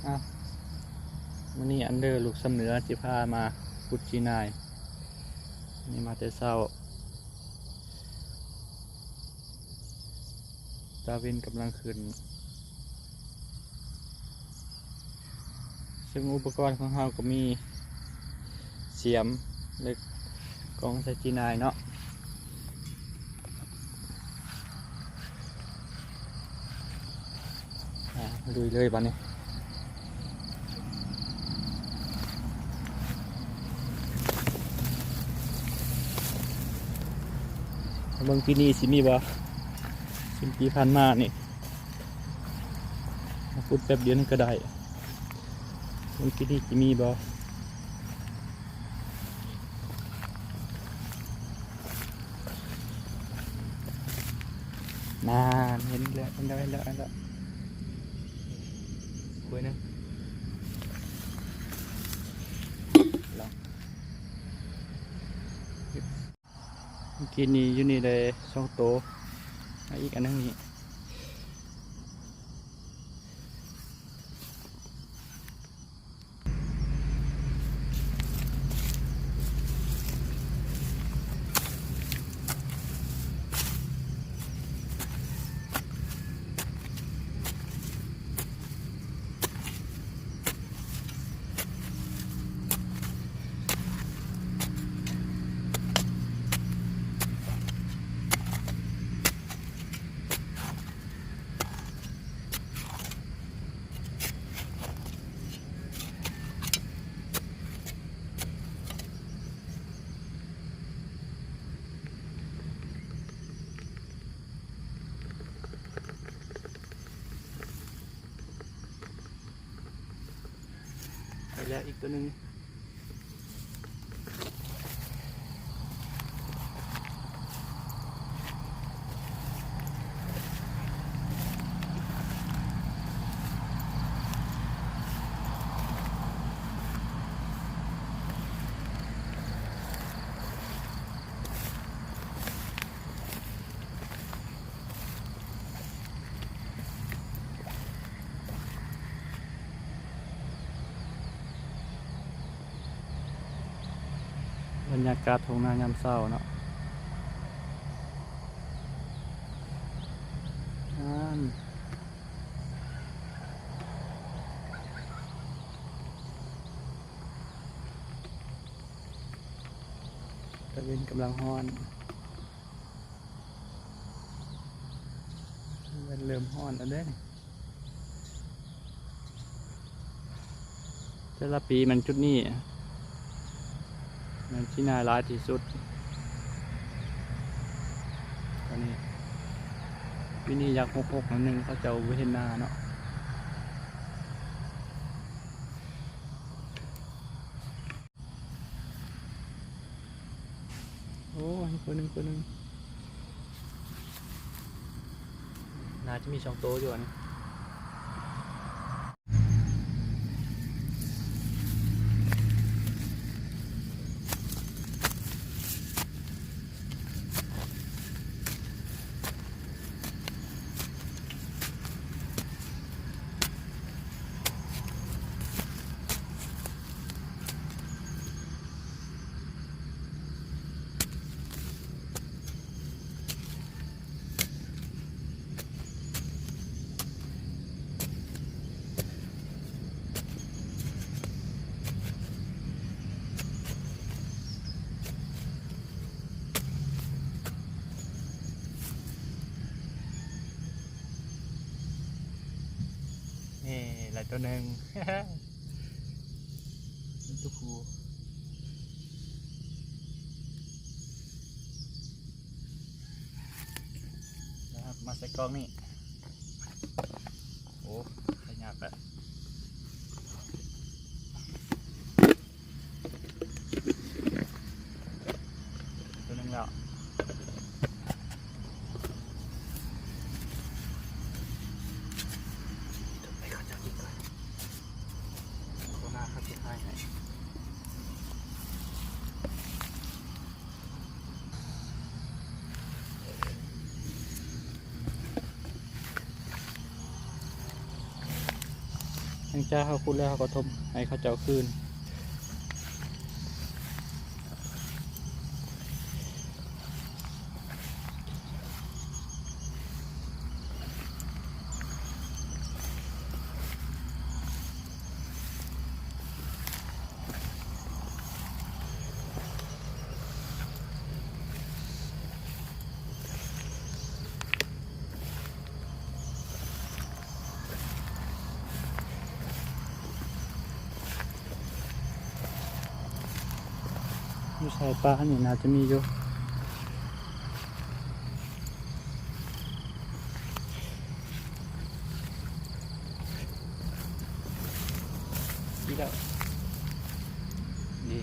วันนี้อันเดอร์ลูกสำเหนือจิพามาพุดจีนายนี่มาแต่เช้าตาวินกำลังขึ้นซึ่งอุปกรณ์ของเราก็มีเสียมเล็กกองใส่จีนายเนาะลุยเลยบ้านนี้เมืองปีนี้สิมีบ่สิปีพันมานี่พูดแป๊บเดียวนี่ก็ได้เมืองปีนี้สิมีบ่นานเห็นแล้วคุยนะเมื่อกี้นี้อยู่นี่ได้2 โตอีกอันนึงนี่ไปแล้วอีกตัวหนึ่งบรรยากาศท้องนายามเช้าเนาะตะเวนกำลังฮ้อนเริ่มฮ้อนแล้วเด้แต่ละปีมันจุดนี้มันที่น่ารักที่สุดตอนนี้ปีนี้อยาก66นั่นนึงเขาจะเอาไว้เห็นหน้าเนาะโอ้ยคนหนึ่งน่าจะมี2 โตอยู่นะนี่หลายตัวหนึ่ง ตุ๊กคูนะครับมาใส่กล้องนี่โอ้ขยับแบบตัวหนึ่งแล้ว ลังจากเขาขุดแล้วเขาก็ทมให้เขาเจ้าคืนอยู่ชายป่านี่น่าจะมีอยู่นี่แล้วนี่